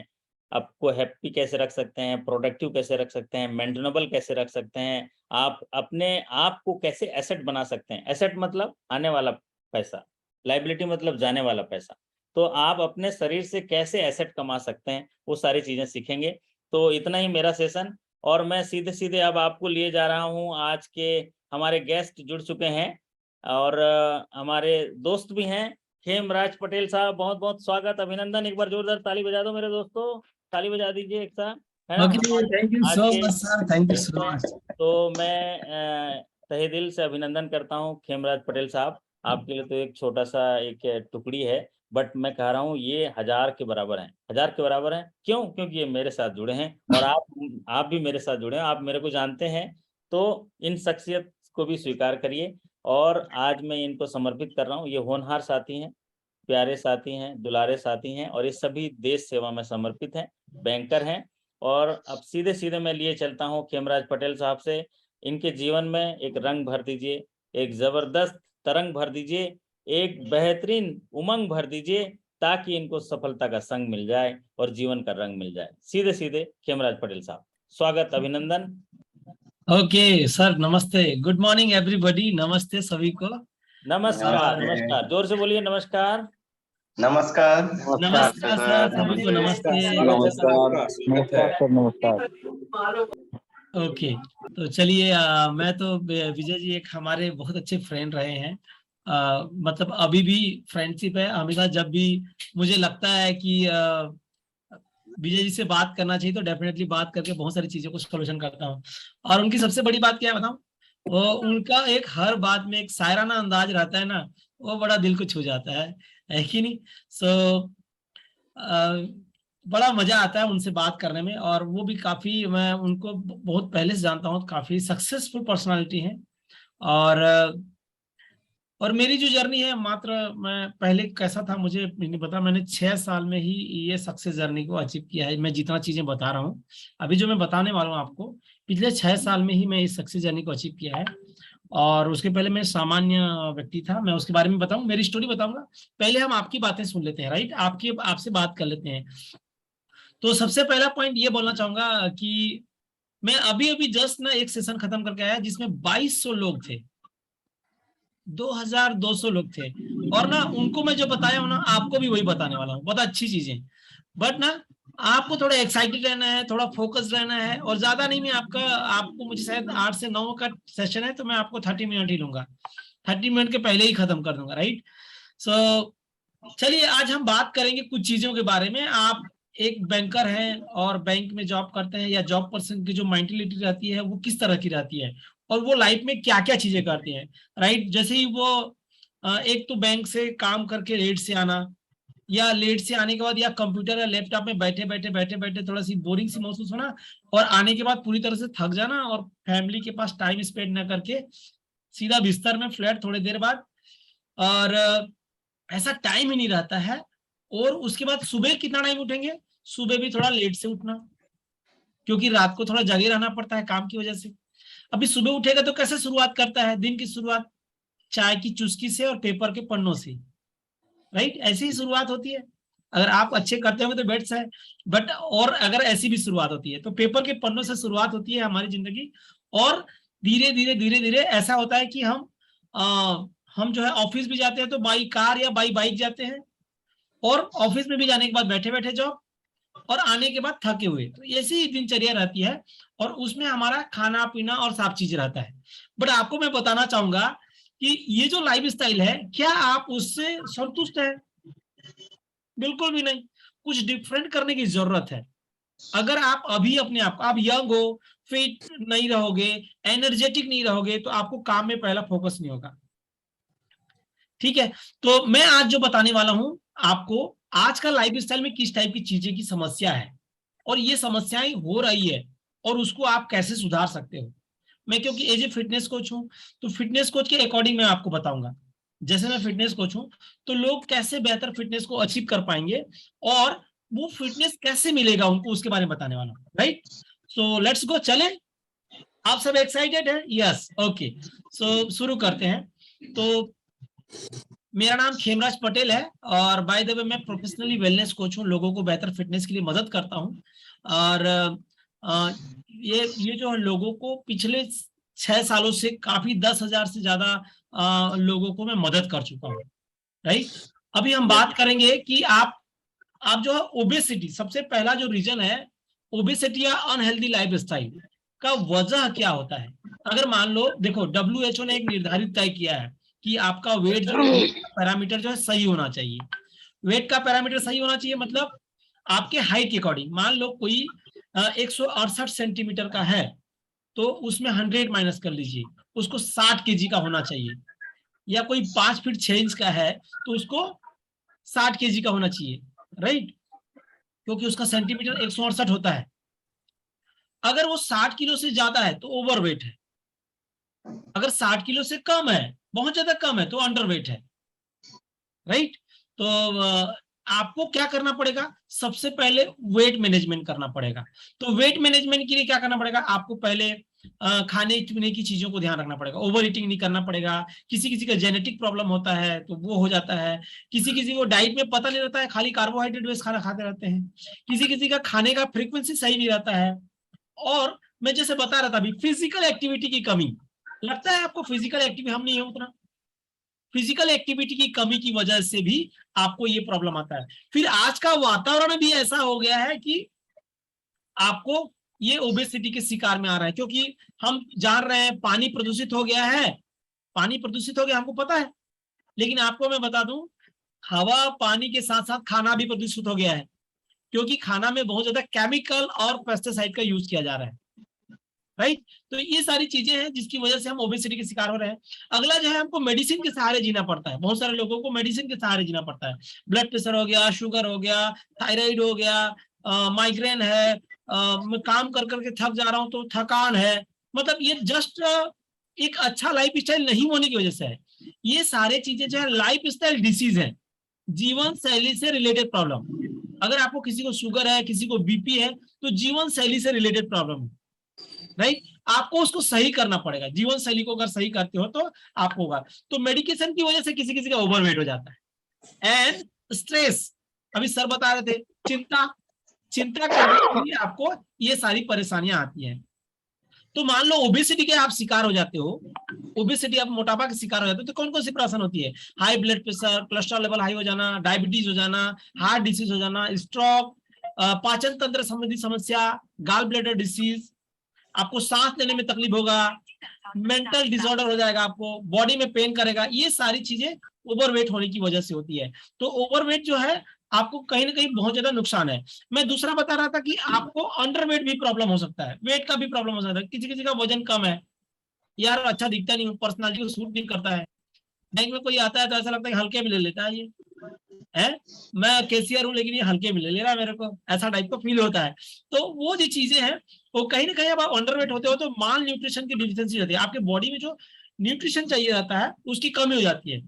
आपको हैप्पी कैसे रख सकते हैं, प्रोडक्टिव कैसे रख सकते हैं, मेंटेनेबल कैसे रख सकते हैं, आप अपने आप को कैसे एसेट बना सकते हैं। एसेट मतलब आने वाला पैसा, लाइबिलिटी मतलब जाने वाला पैसा। तो आप अपने शरीर से कैसे एसेट कमा सकते हैं, वो सारी चीजें सीखेंगे। तो इतना ही मेरा सेशन, और मैं सीधे सीधे अब आपको लिए जा रहा हूँ। आज के हमारे गेस्ट जुड़ चुके हैं और हमारे दोस्त भी हैं। खेमराज पटेल साहब, बहुत बहुत स्वागत, अभिनंदन। एक बार जोरदार ताली बजा दो मेरे दोस्तों, ताली बजा दीजिए एक साथ, है ना। Okay, thank you आज so के much, sir. Thank you so much. तो मैं तहे दिल से अभिनंदन करता हूँ खेमराज पटेल साहब। आपके लिए तो एक छोटा सा एक टुकड़ी है, बट मैं कह रहा हूँ ये 1000 के बराबर हैं, 1000 के बराबर हैं। क्यों? क्योंकि ये मेरे साथ जुड़े हैं, और आप भी मेरे साथ जुड़े हैं, आप मेरे को जानते हैं। तो इन शख्सियत को भी स्वीकार करिए, और आज मैं इनको समर्पित कर रहा हूँ। ये होनहार साथी हैं, प्यारे साथी हैं, दुलारे साथी हैं, और ये सभी देश सेवा में समर्पित हैं, बैंकर हैं। और अब सीधे सीधे मैं लिए चलता हूँ खेमराज पटेल साहब से। इनके जीवन में एक रंग भर दीजिए, एक जबरदस्त तरंग भर दीजिए, एक बेहतरीन उमंग भर दीजिए, ताकि इनको सफलता का संग मिल जाए और जीवन का रंग मिल जाए। सीधे सीधे खेमराज पटेल साहब, स्वागत, अभिनंदन। Okay, sir. Namaste. Good morning, everybody. Namaste सभी को. नमस्कार, नमस्कार, जोर से बोलिए नमस्कार। नमस्कार। नमस्कार सर, सभी को नमस्ते। नमस्कार सर, नमस्कार। ओके, तो चलिए, मैं तो विजय जी एक हमारे बहुत अच्छे फ्रेंड रहे हैं। मतलब अभी भी फ्रेंडशिप है हमेशा। जब भी मुझे लगता है कि विजय जी से बात करना चाहिए, तो डेफिनेटली बात करके बहुत सारी चीजों को सोल्यूशन करता हूँ। और उनकी सबसे बड़ी बात क्या है बताऊं, वो उनका एक हर बात में एक शायराना अंदाज रहता है ना, वो बड़ा दिल को छू जाता है कि नहीं। सो बड़ा मजा आता है उनसे बात करने में। और वो भी काफी, मैं उनको बहुत पहले से जानता हूँ, काफी सक्सेसफुल पर्सनालिटी है। और मेरी जो जर्नी है, मात्र मैं पहले कैसा था मुझे नहीं पता, मैंने 6 साल में ही ये सक्सेस जर्नी को अचीव किया है। मैं जितना चीजें बता रहा हूँ अभी, जो मैं बताने वाला हूँ आपको, पिछले 6 साल में ही मैं इस सक्सेस जर्नी को अचीव किया है। और उसके पहले मैं सामान्य व्यक्ति था। मैं उसके बारे में बताऊं, मेरी स्टोरी बताऊंगा। पहले हम आपकी बातें सुन लेते हैं, राइट, आपसे बात कर लेते हैं। तो सबसे पहला पॉइंट ये बोलना चाहूंगा कि मैं अभी अभी जस्ट ना एक सेशन खत्म करके आया जिसमें 2200 लोग थे। 2200 लोग थे। और ना उनको मैं जो बताया हूँ ना, आपको भी वही बताने वाला हूँ, बहुत अच्छी चीजें। बट ना आपको थोड़ा एक्साइटेड रहना है, थोड़ा फोकस रहना है, और ज्यादा नहीं। मैं आपको मुझे शायद 8 से 9 का सेशन है, तो मैं आपको 30 मिनट ही लूंगा, 30 मिनट के पहले ही खत्म कर दूंगा, राइट। सो चलिए आज हम बात करेंगे कुछ चीजों के बारे में। आप एक बैंकर हैं और बैंक में जॉब करते हैं, या जॉब पर्सन की जो मेंटेलिटी रहती है वो किस तरह की रहती है, और वो लाइफ में क्या क्या चीजें करते हैं, राइट। जैसे ही वो एक तो बैंक से काम करके लेट से आना, या लेट से आने के बाद या कंप्यूटर या लैपटॉप में बैठे बैठे थोड़ा सी बोरिंग सी महसूस होना, और आने के बाद पूरी तरह से थक जाना, और फैमिली के पास टाइम स्पेंड ना करके सीधा बिस्तर में फ्लैट थोड़ी देर बाद, और ऐसा टाइम ही नहीं रहता है। और उसके बाद सुबह कितना टाइम उठेंगे, सुबह भी थोड़ा लेट से उठना, क्योंकि रात को थोड़ा जगे रहना पड़ता है काम की वजह से। अभी सुबह उठेगा तो कैसे शुरुआत करता है दिन की शुरुआत, चाय की चुस्की से और पेपर के पन्नों से, राइट। ऐसी ही शुरुआत होती है। अगर आप अच्छे करते होंगे तो बेट्स है, बट और अगर ऐसी भी शुरुआत होती है तो पेपर के पन्नों से शुरुआत होती है हमारी जिंदगी। और धीरे धीरे ऐसा होता है कि हम जो है ऑफिस भी जाते हैं तो बाई कार या बाई बाइक जाते हैं, और ऑफिस में भी जाने के बाद बैठे बैठे जॉब, और आने के बाद थके हुए। तो ऐसी ही दिनचर्या रहती है, और उसमें हमारा खाना पीना और सब चीज रहता है। बट आपको मैं बताना चाहूंगा कि ये जो लाइफ स्टाइल है, क्या आप उससे संतुष्ट हैं? बिल्कुल भी नहीं, कुछ डिफरेंट करने की जरूरत है। अगर आप अभी अपने आप यंग हो, फिट नहीं रहोगे, एनर्जेटिक नहीं रहोगे, तो आपको काम में पहला फोकस नहीं होगा, ठीक है। तो मैं आज जो बताने वाला हूं आपको, आज का लाइफ स्टाइल में किस टाइप की चीजें की समस्या है, और ये समस्याएं हो रही है, और उसको आप कैसे सुधार सकते हो। मैं क्योंकि एज ए फिटनेस कोच हूं, तो फिटनेस कोच के अकॉर्डिंग मैं आपको बताऊंगा। जैसे मैं फिटनेस कोच हूं, तो लोग कैसे बेहतर फिटनेस को अचीव कर पाएंगे, और वो फिटनेस कैसे मिलेगा उनको, उसके बारे में बताने वाला हूं, राइट। सो लेट्स गो, चलें। आप सब एक्साइटेड है? Yes, okay. सो शुरू करते हैं। तो मेरा नाम खेमराज पटेल है, और बाय द वे मैं प्रोफेशनली वेलनेस कोच हूँ, लोगों को बेहतर फिटनेस के लिए मदद करता हूँ। और ये जो लोगों को पिछले 6 सालों से काफी 10,000 से ज्यादा लोगों को मैं मदद कर चुका हूँ, राइट। अभी हम बात करेंगे कि आप जो है ओबेसिटी, सबसे पहला जो रीजन है ओबेसिटी या अनहेल्दी लाइफ स्टाइल का वजह क्या होता है। अगर मान लो, देखो WHO ने एक निर्धारित तय किया है कि आपका वेट जो है, पैरामीटर जो है सही होना चाहिए। वेट का पैरामीटर सही होना चाहिए मतलब आपके हाइट के अकॉर्डिंग। मान लो कोई 168 सेंटीमीटर का है, तो उसमें 100 माइनस कर लीजिए, उसको 60 केजी का होना चाहिए। या कोई 5 फीट 6 इंच का है, तो उसको 60 केजी का होना चाहिए, राइट, क्योंकि उसका सेंटीमीटर 168 होता है। अगर वो 60 किलो से ज्यादा है तो ओवरवेट है, अगर 60 किलो से कम है, बहुत ज्यादा कम है, तो अंडरवेट है, राइट। तो आपको क्या करना पड़ेगा, सबसे पहले वेट मैनेजमेंट करना पड़ेगा। तो वेट मैनेजमेंट के लिए क्या करना पड़ेगा, आपको पहले खाने पीने की चीजों को ध्यान रखना पड़ेगा, ओवर ईटिंग नहीं करना पड़ेगा। किसी किसी का जेनेटिक प्रॉब्लम होता है तो वो हो जाता है, किसी किसी को डाइट में पता नहीं रहता है, खाली कार्बोहाइड्रेट बेस्ड खाना खाते रहते हैं, किसी किसी का खाने का फ्रीक्वेंसी सही नहीं रहता है। और मैं जैसे बता रहा था अभी, फिजिकल एक्टिविटी की कमी, लगता है आपको फिजिकल एक्टिविटी हम नहीं है उतना, फिजिकल एक्टिविटी की कमी की वजह से भी आपको ये प्रॉब्लम आता है। फिर आज का वातावरण भी ऐसा हो गया है कि आपको ये ओबेसिटी के शिकार में आ रहा है, क्योंकि हम जान रहे हैं पानी प्रदूषित हो गया है, पानी प्रदूषित हो गया हमको पता है। लेकिन आपको मैं बता दूं, हवा पानी के साथ साथ खाना भी प्रदूषित हो गया है, क्योंकि खाना में बहुत ज्यादा केमिकल और पेस्टिसाइड का यूज किया जा रहा है, राइट। तो ये सारी चीजें हैं जिसकी वजह से हम ओबेसिटी के शिकार हो रहे हैं। अगला जो है, हमको मेडिसिन के सहारे जीना पड़ता है, बहुत सारे लोगों को मेडिसिन के सहारे जीना पड़ता है। ब्लड प्रेशर हो गया, शुगर हो गया, थायराइड हो गया, माइग्रेन है, मैं काम कर करके थक जा रहा हूं तो थकान है। मतलब ये जस्ट एक अच्छा लाइफ स्टाइल नहीं होने की वजह से है। ये सारे चीजें जो है लाइफ स्टाइल डिसीज है, जीवन शैली से रिलेटेड प्रॉब्लम। अगर आपको किसी को शुगर है, किसी को बीपी है, तो जीवन शैली से रिलेटेड प्रॉब्लम है, राइट। आपको उसको सही करना पड़ेगा, जीवन शैली को अगर सही करते हो तो आपको होगा। तो मेडिकेशन की वजह से किसी किसी का ओवरवेट हो जाता है। एंड स्ट्रेस, अभी सर बता रहे थे, चिंता करने के लिए आपको ये सारी परेशानियां आती हैं। तो मान लो ओबेसिटी के आप शिकार हो जाते हो, ओबेसिटी आप मोटापा के शिकार हो जाते हो, तो कौन कौन सी परेशानी होती है? High blood pressure, cholesterol level high हो जाना, डायबिटीज हो जाना, हार्ट डिसीज हो जाना, स्ट्रोक, पाचन तंत्र संबंधी समस्या, गाल ब्लैडर डिसीज, आपको सांस लेने में तकलीफ होगा, मेंटल डिसऑर्डर हो जाएगा, आपको बॉडी में पेन करेगा। ये सारी चीजें ओवरवेट होने की वजह से होती है। तो ओवरवेट जो है आपको कहीं ना कहीं बहुत ज्यादा नुकसान है। मैं दूसरा बता रहा था कि आपको अंडरवेट भी प्रॉब्लम हो सकता है, वेट का भी प्रॉब्लम हो सकता है। किसी किसी का वजन कम है, यार अच्छा दिखता नहीं, पर्सनालिटी को सूट नहीं करता है, बैंक में कोई आता है तो ऐसा लगता है कि हल्के में ले लेता है, ये है मैं कैशियर हूँ लेकिन ये हल्के में ले रहा है मेरे को, ऐसा टाइप का फील होता है। तो वो जो चीजें हैं वो कहीं ना कहीं अब आप अंडरवेट होते हो तो माल न्यूट्रिशन की डिफिशियंसी रहती है, आपके बॉडी में जो न्यूट्रिशन चाहिए रहता है उसकी कमी हो जाती है।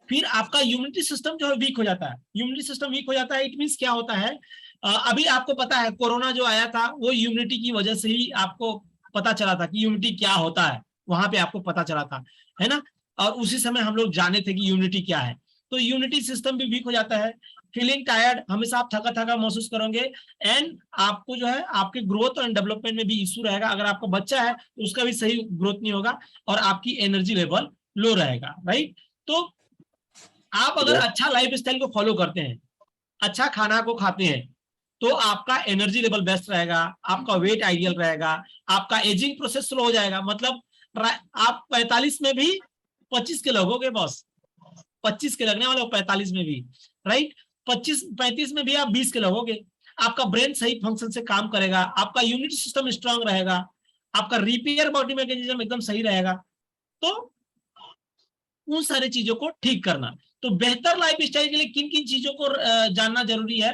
फिर आपका इम्यूनिटी सिस्टम जो है वीक हो जाता है। इम्यूनिटी सिस्टम वीक हो जाता है, इट मींस क्या होता है, अभी आपको पता है कोरोना जो आया था वो इम्यूनिटी की वजह से ही आपको पता चला था कि इम्यूनिटी क्या होता है, वहां पे आपको पता चला था, है ना। और उसी समय हम लोग जाने थे कि इम्यूनिटी क्या है। तो इम्यूनिटी सिस्टम भी वीक हो जाता है, फीलिंग टायर्ड, हमेशा आप थका थका महसूस करोगे, एंड आपको जो है आपके ग्रोथ एंड डेवलपमेंट में भी इशू रहेगा। अगर आपका बच्चा है तो उसका भी सही ग्रोथ नहीं होगा और आपकी एनर्जी लेवल लो रहेगा, राइट। तो आप अगर अच्छा लाइफ स्टाइल को फॉलो करते हैं, अच्छा खाना को खाते हैं, तो आपका एनर्जी लेवल बेस्ट रहेगा, आपका वेट आइडियल रहेगा, आपका एजिंग प्रोसेस स्लो हो जाएगा। मतलब आप 45 में भी 25 के लगोगे बॉस, 25 के लगने वाले हो 45 में भी, राइट। 35 में भी आप 20 के लगोगे। आपका ब्रेन सही फंक्शन से काम करेगा, आपका इम्यूनिटी सिस्टम स्ट्रांग रहेगा, आपका रिपेयर बॉडी मैकेनिज्म एकदम सही रहेगा। तो उन सारी चीजों को ठीक करना। तो बेहतर लाइफ स्टाइल के लिए किन किन चीजों को जानना जरूरी है?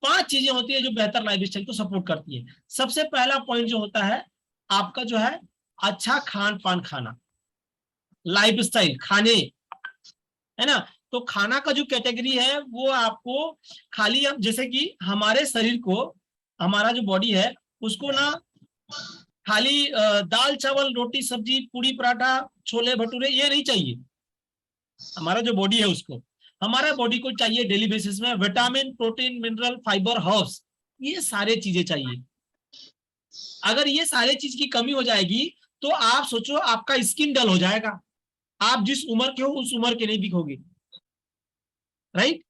5 चीजें होती है जो बेहतर लाइफ स्टाइल को सपोर्ट करती है। सबसे पहला पॉइंट जो होता है आपका जो है अच्छा खान पान खाना, लाइफ स्टाइल खाने, है ना। तो खाना का जो कैटेगरी है वो आपको खाली, हम जैसे कि हमारे शरीर को, हमारा जो बॉडी है उसको ना खाली दाल चावल रोटी सब्जी पूरी पराठा छोले भटूरे ये नहीं चाहिए। हमारा जो बॉडी है उसको, हमारा बॉडी को चाहिए डेली बेसिस में vitamin, protein, mineral, fibre, herbs, ये सारे चीजें चाहिए। अगर ये सारे चीज की कमी हो जाएगी तो आप सोचो आपका स्किन डल हो जाएगा, आप जिस उम्र के हो उस उम्र के नहीं दिखोगे, राइट।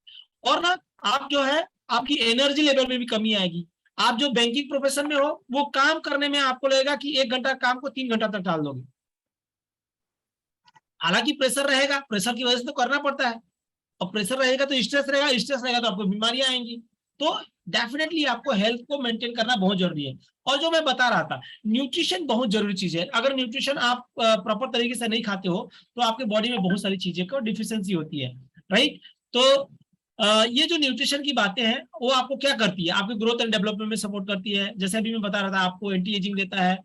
और ना आप जो है आपकी एनर्जी लेवल में भी कमी आएगी। आप जो बैंकिंग प्रोफेशन में हो वो काम करने में आपको लगेगा कि 1 घंटा काम को 3 घंटा तक टाल दोगे। हालांकि प्रेशर रहेगा, प्रेशर की वजह से तो करना पड़ता है, और प्रेशर रहेगा तो स्ट्रेस रहेगा, स्ट्रेस रहेगा तो आपको बीमारियां आएंगी। तो डेफिनेटली आपको हेल्थ को मेंटेन करना बहुत जरूरी है। और जो मैं बता रहा था, न्यूट्रिशन बहुत जरूरी चीज है। अगर न्यूट्रिशन आप प्रॉपर तरीके से नहीं खाते हो तो आपके बॉडी में बहुत सारी चीजें को डिफिशियंसी होती है, राइट। तो ये जो न्यूट्रिशन की बातें हैं वो आपको क्या करती है, आपके ग्रोथ एंड डेवलपमेंट में सपोर्ट करती है। जैसे अभी मैं बता रहा था आपको एंटी एजिंग देता है।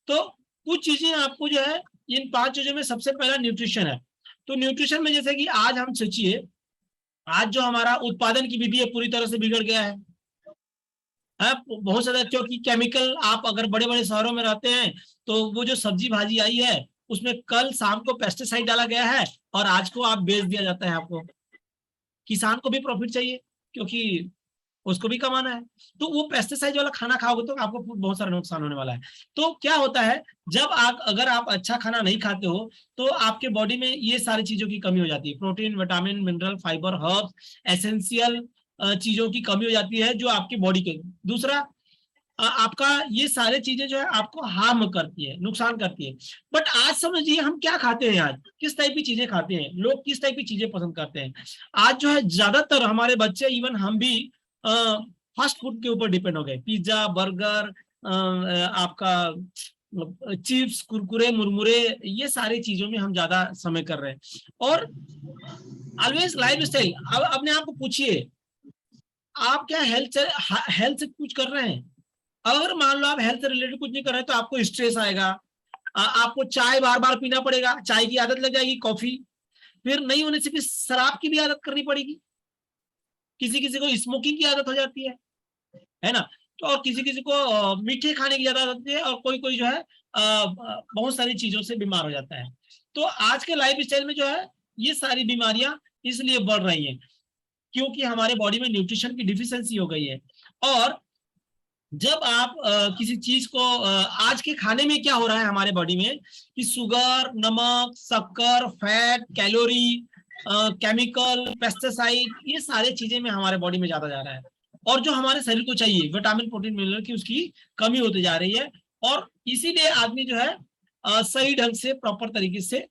तो कुछ चीजें आपको जो है इन 5 चीजों में सबसे पहला न्यूट्रिशन है। तो न्यूट्रिशन में जैसे कि आज हम सोचिए, आज जो हमारा उत्पादन की विधि है पूरी तरह से बिगड़ गया है, बहुत ज्यादा, क्योंकि केमिकल, आप अगर बड़े बड़े शहरों में रहते हैं तो वो जो सब्जी भाजी आई है उसमें कल शाम को पेस्टिसाइड डाला गया है और आज को आप बेच दिया जाता है। आपको, किसान को भी प्रॉफिट चाहिए क्योंकि उसको भी कमाना है, तो वो पेस्टिसाइड वाला खाना खाओगे तो आपको बहुत सारा नुकसान होने वाला है। तो क्या होता है, जब अगर आप अच्छा खाना नहीं खाते हो तो आपके बॉडी में ये सारी चीजों की कमी हो जाती है, protein, vitamin, mineral, fibre, herbs, essential चीजों की कमी हो जाती है जो आपकी बॉडी के। दूसरा, आपका ये सारे चीजें जो है आपको हार्म करती है, नुकसान करती है। बट आज समझिए हम क्या खाते हैं, आज किस टाइप की चीजें खाते हैं, लोग किस टाइप की चीजें पसंद करते हैं। आज जो है ज्यादातर हमारे बच्चे, इवन हम भी फास्ट फूड के ऊपर डिपेंड हो गए। पिज्जा, बर्गर, आपका चिप्स, कुरकुरे, मुरमुरे, ये सारी चीजों में हम ज्यादा समय कर रहे हैं। और ऑलवेज लाइफ स्टाइल, अब अपने आप को पूछिए आप क्या हेल्थ से कुछ कर रहे हैं? अगर मान लो आप हेल्थ से रिलेटेड कुछ नहीं कर रहे तो आपको स्ट्रेस आएगा, आपको चाय बार बार पीना पड़ेगा, चाय की आदत लग जाएगी, कॉफी, फिर नहीं होने से फिर शराब की भी आदत करनी पड़ेगी, किसी किसी को स्मोकिंग की आदत हो जाती है ना। तो और किसी किसी को मीठे खाने की आदत होती है, और कोई कोई जो है बहुत सारी चीजों से बीमार हो जाता है। तो आज के लाइफ स्टाइल में जो है ये सारी बीमारियां इसलिए बढ़ रही हैं क्योंकि हमारे बॉडी में न्यूट्रिशन की डिफिशियंसी हो गई है। और जब आप किसी चीज को आज के खाने में क्या हो रहा है हमारे बॉडी में कि शुगर, नमक, शक्कर, फैट, कैलोरी, केमिकल, पेस्टिसाइड, ये सारे चीजें में हमारे बॉडी में ज्यादा जा रहा है। और जो हमारे शरीर को चाहिए विटामिन, प्रोटीन, मिनरल की, उसकी कमी होती जा रही है। और इसीलिए आदमी जो है सही ढंग से, प्रॉपर तरीके से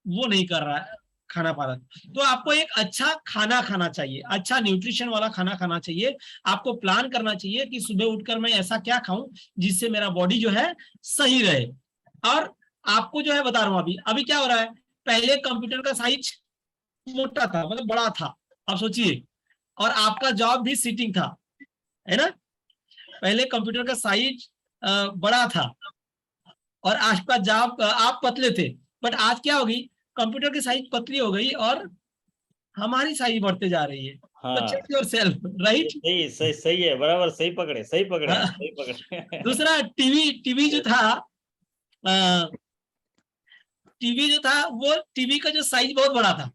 वो नहीं कर रहा है खाना पान। तो आपको एक अच्छा खाना खाना चाहिए, अच्छा न्यूट्रिशन वाला खाना खाना चाहिए। आपको प्लान करना चाहिए कि सुबह उठकर मैं ऐसा क्या खाऊं जिससे मेरा बॉडी जो है सही रहे। और आपको जो है बता रहा हूं, अभी अभी क्या हो रहा है, पहले कंप्यूटर का साइज मोटा था, मतलब बड़ा था, आप सोचिए, और आपका जॉब भी सीटिंग था, है ना। पहले कंप्यूटर का साइज बड़ा था और आपका जॉब, आप पतले थे। बट आज क्या होगी, कंप्यूटर की साइज पतली हो गई और हमारी साइज बढ़ते जा रही है। तो हाँ, चेक योरसेल्फ, राइट। सही सही सही है, बराबर, सही पकड़े, सही पकड़े, सही पकड़े। दूसरा, टीवी जो था, टीवी जो था, वो टीवी का जो साइज बहुत बड़ा था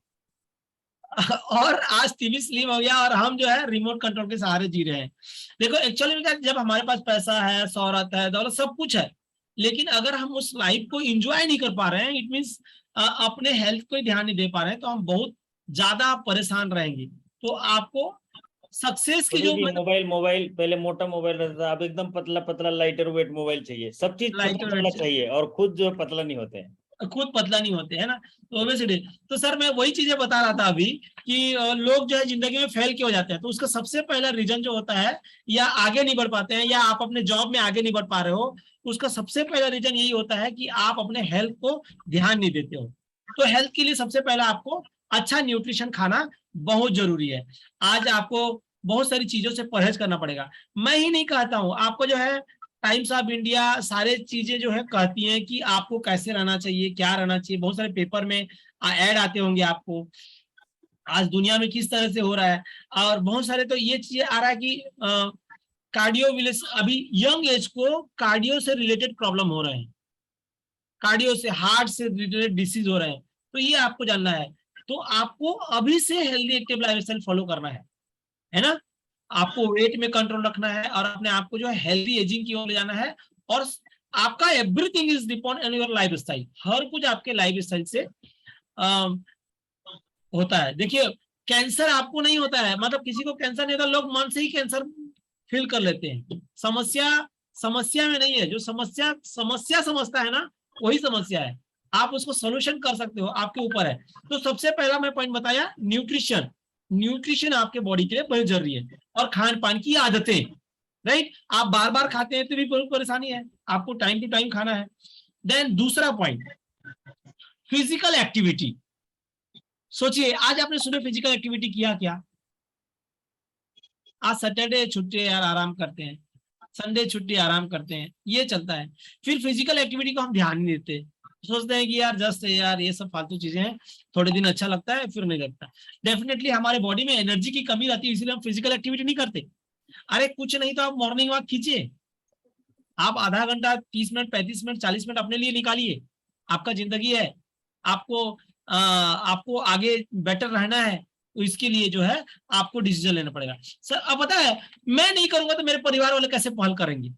और आज टीवी स्लिम हो गया और हम जो है रिमोट कंट्रोल के सहारे जी रहे हैं। देखो एक्चुअली में क्या, जब हमारे पास पैसा है, शोहरत है, दौलत, सब कुछ है, लेकिन अगर हम उस लाइफ को एंजॉय नहीं कर पा रहे हैं, इट मींस अपने हेल्थ को ध्यान नहीं दे पा रहे हैं, तो हम बहुत ज्यादा परेशान रहेंगे। तो आपको सक्सेस की जो मोबाइल पहले मोटा मोबाइल रहता था, अब एकदम पतला पतला लाइटर वेट मोबाइल चाहिए, सब चीज लाइटर पतला वेट चाहिए, और खुद जो है पतला नहीं होते हैं। खुद पतला नहीं होते है ना। तो ओबेसिटी, तो सर मैं वही चीजें बता रहा था अभी कि लोग जो है जिंदगी में फेल क्यों हो जाते हैं। तो उसका सबसे पहला रीजन जो होता है, या आगे नहीं बढ़ पाते हैं, या आप अपने जॉब में आगे नहीं बढ़ पा रहे हो, उसका सबसे पहला रीजन यही होता है कि आप अपने हेल्थ को ध्यान नहीं देते हो। तो हेल्थ के लिए सबसे पहला आपको अच्छा न्यूट्रिशन खाना बहुत जरूरी है। आज आपको बहुत सारी चीजों से परहेज करना पड़ेगा। मैं ही नहीं कहता हूँ, आपको जो है टाइम्स ऑफ इंडिया सारे चीजें जो है कहती हैं कि आपको कैसे रहना चाहिए, क्या रहना चाहिए। बहुत सारे पेपर में ऐड आते होंगे आपको, आज दुनिया में किस तरह से हो रहा है। और बहुत सारे तो ये चीजें आ रहा है कि कार्डियो, अभी यंग एज को कार्डियो से रिलेटेड प्रॉब्लम हो रहे हैं, कार्डियो से, हार्ट से रिलेटेड डिसीज हो रहे हैं। तो ये आपको जानना है। तो आपको अभी से हेल्दी एक्टिव लाइफस्टाइल फॉलो करना है ना। आपको वेट में कंट्रोल रखना है और अपने आप को जो है हेल्दी एजिंग की ओर ले जाना है। और आपका everything is depend on your life style, हर कुछ आपके लाइफ स्टाइल से होता है। देखिए, कैंसर आपको नहीं होता है, मतलब किसी को कैंसर नहीं होता, लोग मन से ही कैंसर फील कर लेते हैं। समस्या में नहीं है, जो समस्या समझता है ना, वही समस्या है। आप उसको सोल्यूशन कर सकते हो, आपके ऊपर है। तो सबसे पहला मैं पॉइंट बताया, न्यूट्रिशन आपके बॉडी के लिए बहुत जरूरी है। और खान पान की आदतें, राइट। आप बार बार खाते हैं तो भी बहुत परेशानी है, आपको टाइम टू टाइम खाना है। देन दूसरा पॉइंट, फिजिकल एक्टिविटी। सोचिए, आज आपने सुबह फिजिकल एक्टिविटी किया क्या? आज सैटरडे छुट्टी है यार, आराम करते हैं, संडे छुट्टी, आराम करते हैं, ये चलता है। फिर फिजिकल एक्टिविटी को हम ध्यान नहीं देते, सोचते हैं कि यार जस्ट यार ये सब फालतू चीजें हैं, थोड़े दिन अच्छा लगता है फिर नहीं लगता। डेफिनेटली हमारे बॉडी में एनर्जी की कमी रहती है, इसलिए हम फिजिकल एक्टिविटी नहीं करते। अरे कुछ नहीं तो आप मॉर्निंग वॉक कीजिए, आप आधा घंटा, 30 मिनट, 35 मिनट, 40 मिनट अपने लिए निकालिए। आपका जिंदगी है, आपको आगे बेटर रहना है, तो इसके लिए जो है आपको डिसीजन लेना पड़ेगा। सर अब पता है, मैं नहीं करूंगा तो मेरे परिवार वाले कैसे पहल करेंगे?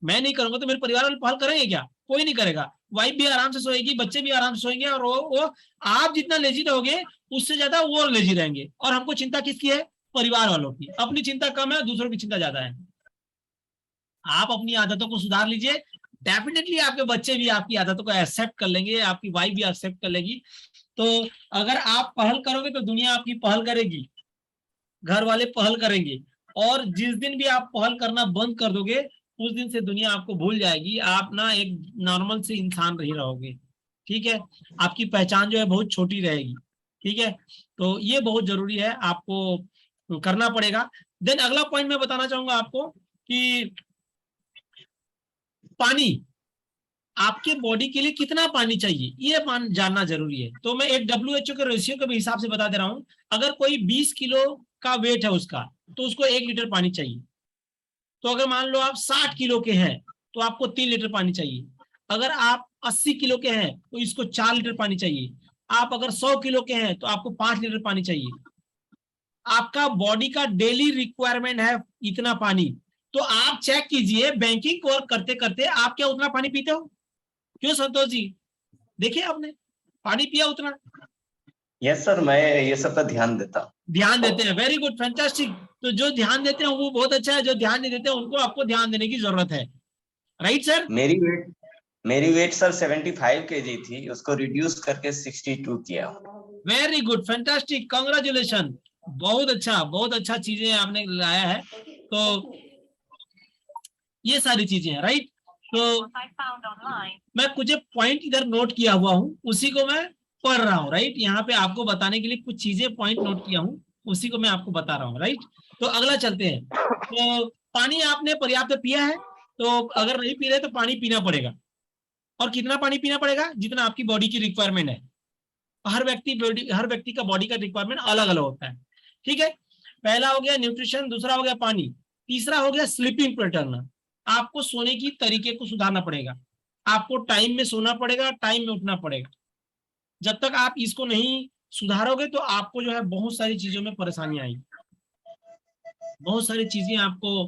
मैं नहीं करूंगा तो मेरे परिवार वाले पहल करेंगे क्या? कोई नहीं करेगा। वाइफ भी आराम से सोएगी, बच्चे भी आराम से सोएंगे, और वो आप जितना लेजी रहोगे उससे ज्यादा वो लेजी रहेंगे। और हमको चिंता किसकी है? परिवार वालों की। अपनी चिंता कम है, दूसरों की चिंता ज्यादा है। आप अपनी आदतों को सुधार लीजिए, डेफिनेटली आपके बच्चे भी आपकी आदतों को एक्सेप्ट कर लेंगे, आपकी वाइफ भी एक्सेप्ट कर लेगी। तो अगर आप पहल करोगे तो दुनिया आपकी पहल करेगी, घर वाले पहल करेंगे। और जिस दिन भी आप पहल करना बंद कर दोगे, उस दिन से दुनिया आपको भूल जाएगी, आप ना एक नॉर्मल से इंसान नहीं रहोगे। ठीक है, आपकी पहचान जो है बहुत छोटी रहेगी। ठीक है, तो ये बहुत जरूरी है, आपको करना पड़ेगा। देन अगला पॉइंट मैं बताना चाहूंगा आपको कि पानी, आपके बॉडी के लिए कितना पानी चाहिए ये जानना जरूरी है। तो मैं एक WHO के रेशियो के हिसाब से बता दे रहा हूं। अगर कोई 20 किलो का वेट है उसका, तो उसको 1 लीटर पानी चाहिए। तो अगर मान लो आप 60 किलो के हैं तो आपको 3 लीटर पानी चाहिए। अगर आप 80 किलो के हैं तो इसको 4 लीटर पानी चाहिए। आप अगर 100 किलो के हैं तो आपको 5 लीटर पानी चाहिए। आपका बॉडी का डेली रिक्वायरमेंट है इतना पानी। तो आप चेक कीजिए बैंकिंग वर्क करते करते आप क्या उतना पानी पीते हो? क्यों संतोष जी, देखिए आपने पानी पिया उतना? यस सर, मैं ये सब का ध्यान देता हूँ। ध्यान देते हैं, वेरी गुड, फैंटास्टिक। तो जो ध्यान देते हैं वो बहुत अच्छा है, जो ध्यान नहीं देते हैं उनको आपको ध्यान देने की जरूरत है, राइट सर? मेरी वेट सर 75 kg थी, उसको रिड्यूस करके 62 किया। वेरी गुड, फैंटास्टिक, कांग्रेचुलेशन, बहुत अच्छा चीजें आपने लाया है। तो ये सारी चीजें हैं, राइट? तो मैं कुछ पॉइंट इधर नोट किया हुआ हूँ, उसी को मैं पढ़ रहा हूँ, राइट? यहाँ पे आपको बताने के लिए कुछ चीजें पॉइंट नोट किया हूँ, उसी को मैं आपको बता रहा हूँ, राइट? तो अगला चलते हैं। तो पानी आपने पर्याप्त पिया है, तो अगर नहीं पी रहे तो पानी पीना पड़ेगा। और कितना पानी पीना पड़ेगा? जितना आपकी बॉडी की रिक्वायरमेंट है। हर व्यक्ति का बॉडी का रिक्वायरमेंट अलग अलग होता है, ठीक है? पहला हो गया न्यूट्रिशन, दूसरा हो गया पानी, तीसरा हो गया स्लीपिंग पैटर्न। आपको सोने की तरीके को सुधारना पड़ेगा, आपको टाइम में सोना पड़ेगा, टाइम में उठना पड़ेगा। जब तक आप इसको नहीं सुधारोगे तो आपको जो है बहुत सारी चीजों में परेशानी आएगी, बहुत सारी चीजें आपको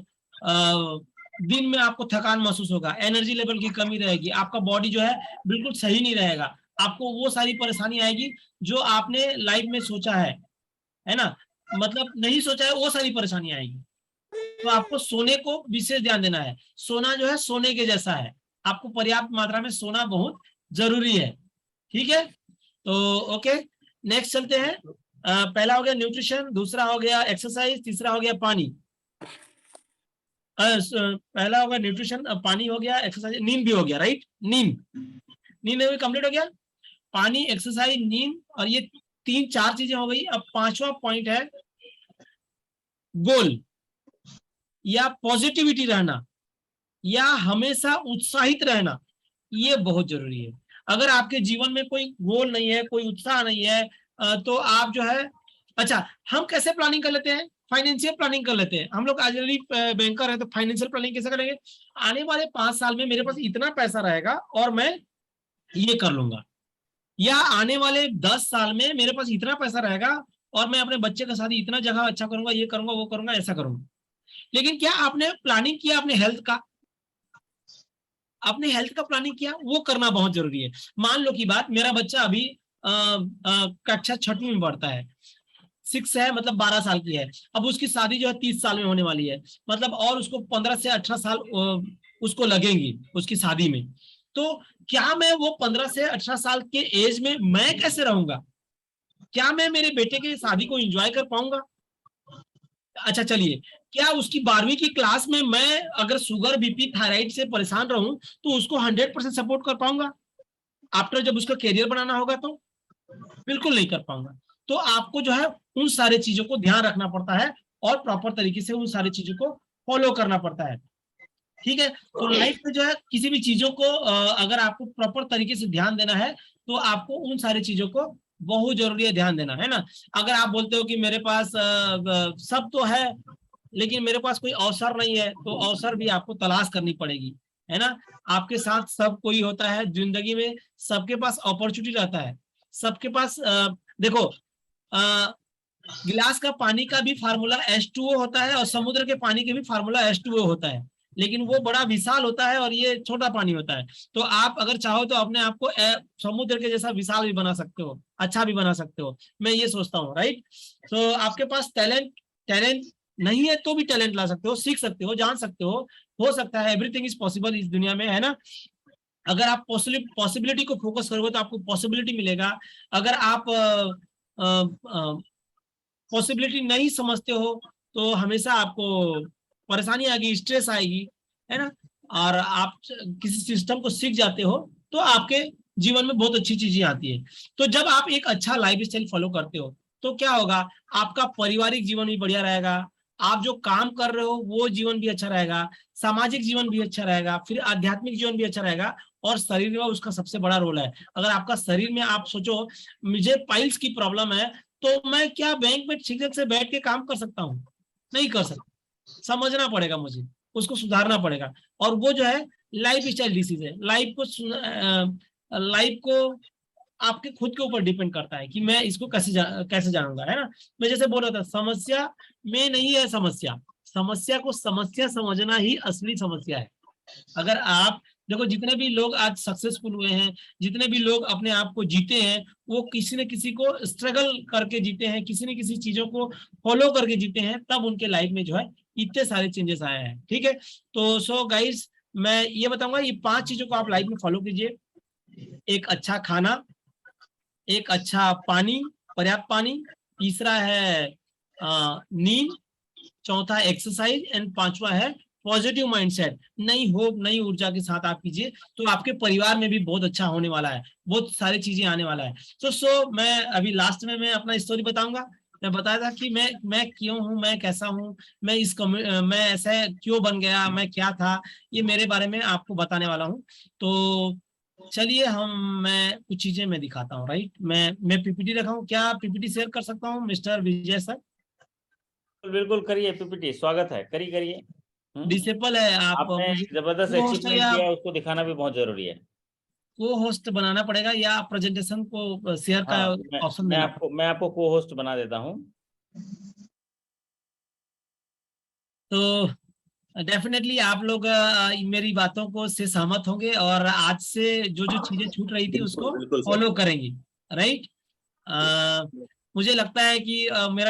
दिन में आपको थकान महसूस होगा, एनर्जी लेवल की कमी रहेगी, आपका बॉडी जो है बिल्कुल सही नहीं रहेगा, आपको वो सारी परेशानी आएगी जो आपने लाइफ में सोचा है ना, मतलब नहीं सोचा है, वो सारी परेशानी आएगी। तो आपको सोने को विशेष ध्यान देना है। सोना जो है सोने के जैसा है, आपको पर्याप्त मात्रा में सोना बहुत जरूरी है, ठीक है? तो ओके, नेक्स्ट चलते हैं। पहला हो गया न्यूट्रिशन, दूसरा हो गया एक्सरसाइज, तीसरा हो गया पानी। पहला हो गया न्यूट्रिशन, पानी हो गया, एक्सरसाइज, नींद भी हो गया, राइट? नींद भी कंप्लीट हो गया, पानी, एक्सरसाइज, नींद, और ये 3-4 चीजें हो गई। अब पांचवा पॉइंट है गोल या पॉजिटिविटी रहना या हमेशा उत्साहित रहना। ये बहुत जरूरी है। अगर आपके जीवन में कोई गोल नहीं है, कोई उत्साह नहीं है, तो आप जो है, अच्छा, हम कैसे प्लानिंग कर लेते हैं? फाइनेंशियल प्लानिंग कर लेते हैं। हम लोग ऑलरेडी बैंकर है, तो फाइनेंशियल प्लानिंग कैसे करेंगे? आने वाले 5 साल में मेरे पास इतना पैसा रहेगा और मैं ये कर लूंगा, या आने वाले 10 साल में मेरे पास इतना पैसा रहेगा और मैं अपने बच्चे का शादी इतना जगह अच्छा करूंगा, ये करूंगा, वो करूंगा, ऐसा करूंगा। लेकिन क्या आपने प्लानिंग किया अपने हेल्थ का? आपने हेल्थ का प्लानिंग किया? वो करना बहुत जरूरी है। मान लो की बात, मेरा बच्चा अभी कक्षा 6वीं में पढ़ता है, 6 है, मतलब 12 साल की है। अब उसकी शादी जो है 30 साल में होने वाली है, मतलब और उसको 15 से 18 साल उसको लगेंगी उसकी शादी में। तो क्या मैं वो 15 से 18 साल के एज में मैं कैसे रहूंगा? क्या मैं मेरे बेटे की शादी को एंजॉय कर पाऊंगा? अच्छा चलिए, क्या उसकी 12वीं की क्लास में मैं अगर शुगर, बीपी, थायराइड से परेशान रहूं तो उसको 100% सपोर्ट कर पाऊंगा? आफ्टर जब उसका करियर बनाना होगा तो बिल्कुल नहीं कर पाऊंगा। तो आपको जो है उन सारे चीजों को ध्यान रखना पड़ता है और प्रॉपर तरीके से उन सारी चीजों को फॉलो करना पड़ता है, ठीक है? तो लाइफ में जो है किसी भी चीजों को अगर आपको प्रॉपर तरीके से ध्यान देना है तो आपको उन सारी चीजों को बहुत जरूरी है ध्यान देना, है ना? अगर आप बोलते हो कि मेरे पास सब तो है लेकिन मेरे पास कोई अवसर नहीं है, तो अवसर भी आपको तलाश करनी पड़ेगी, है ना? आपके साथ सब कोई होता है जिंदगी में, सबके पास अपॉर्चुनिटी रहता है, सबके पास देखो, गिलास का पानी का भी फार्मूला H2O होता है और समुद्र के पानी के भी फार्मूला H2O होता है, लेकिन वो बड़ा विशाल होता है और ये छोटा पानी होता है। तो आप अगर चाहो तो अपने आप को समुद्र के जैसा विशाल भी बना सकते हो, अच्छा भी बना सकते हो, मैं ये सोचता हूँ, राइट? तो आपके पास टैलेंट नहीं है तो भी टैलेंट ला सकते हो, सीख सकते हो, जान सकते हो सकता है, एवरीथिंग इज पॉसिबल इस दुनिया में, है ना? अगर आप पॉसिबिलिटी को फोकस करोगे तो आपको पॉसिबिलिटी मिलेगा। अगर आप पॉसिबिलिटी नहीं समझते हो तो हमेशा आपको परेशानी आएगी, स्ट्रेस आएगी, है ना? और आप किसी सिस्टम को सीख जाते हो तो आपके जीवन में बहुत अच्छी चीजें आती है। तो जब आप एक अच्छा लाइफस्टाइल फॉलो करते हो तो क्या होगा, आपका पारिवारिक जीवन भी बढ़िया रहेगा, आप जो काम कर रहे हो वो जीवन भी अच्छा रहेगा, सामाजिक जीवन भी अच्छा रहेगा, फिर आध्यात्मिक जीवन भी अच्छा रहेगा, और शरीर में उसका सबसे बड़ा रोल है। अगर आपका शरीर में, आप सोचो मुझे पाइल्स की प्रॉब्लम है तो मैं क्या बैंक में ठीक से बैठ के काम कर सकता हूँ? नहीं कर सकता, समझना पड़ेगा मुझे, उसको सुधारना पड़ेगा। और वो जो है लाइफ स्टाइल डिसीज है, लाइफ को आपके खुद के ऊपर डिपेंड करता है कि मैं इसको कैसे जानूंगा, है ना? मैं जैसे बोल रहा था, समस्या में नहीं है समस्या, समस्या को समस्या समझना ही असली समस्या है। अगर आप देखो, जितने भी लोग आज सक्सेसफुल हुए हैं, जितने भी लोग अपने आप को जीते हैं, वो किसी न किसी को स्ट्रगल करके जीते हैं, किसी न किसी चीजों को फॉलो करके जीते हैं, तब उनके लाइफ में जो है इतने सारे चेंजेस आए हैं। ठीक है, तो सो गाइस, मैं ये बताऊंगा, ये 5 चीजों को आप लाइफ में फॉलो कीजिए। एक अच्छा खाना, एक अच्छा पानी, पर्याप्त पानी, तीसरा है नींद, चौथा एक्सरसाइज, एंड 5वां है पॉजिटिव माइंडसेट। नई होप, नई ऊर्जा के साथ आप कीजिए, तो आपके परिवार में भी बहुत अच्छा होने वाला है, बहुत सारी चीजें आने वाला है। सो मैं अभी लास्ट में मैं अपना स्टोरी बताऊंगा। मैं बताया था कि मैं क्यों हूँ, मैं कैसा हूँ, मैं ऐसा क्यों बन गया, मैं क्या था, ये मेरे बारे में आपको बताने वाला हूँ। तो चलिए मैं कुछ चीजें मैं दिखाता हूँ। राइट, मैं पीपीटी रखा हूँ, क्या पीपीटी शेयर कर सकता हूँ मिस्टर विजय सर? बिल्कुल करिए पीपीटी, स्वागत है, करिए। डिसेबल है, आप आपने मुझे जबरदस्त को होस्ट अचीवमेंट या किया है, उसको दिखाना भी बहुत जरूरी है। को होस्ट बनाना पड़ेगा, या प्रेजेंटेशन को शेयर का हाँ, ऑप्शन देना पड़ेगा? मैं आपको को होस्ट बना देता हूँ। तो डेफिनेटली आप लोग मेरी बातों को से सहमत होंगे, और आज से जो जो चीजें छूट रही थी उसको बिल्कुल सर। फॉलो करेंगे। राइट, मुझे लगता है कि मेरा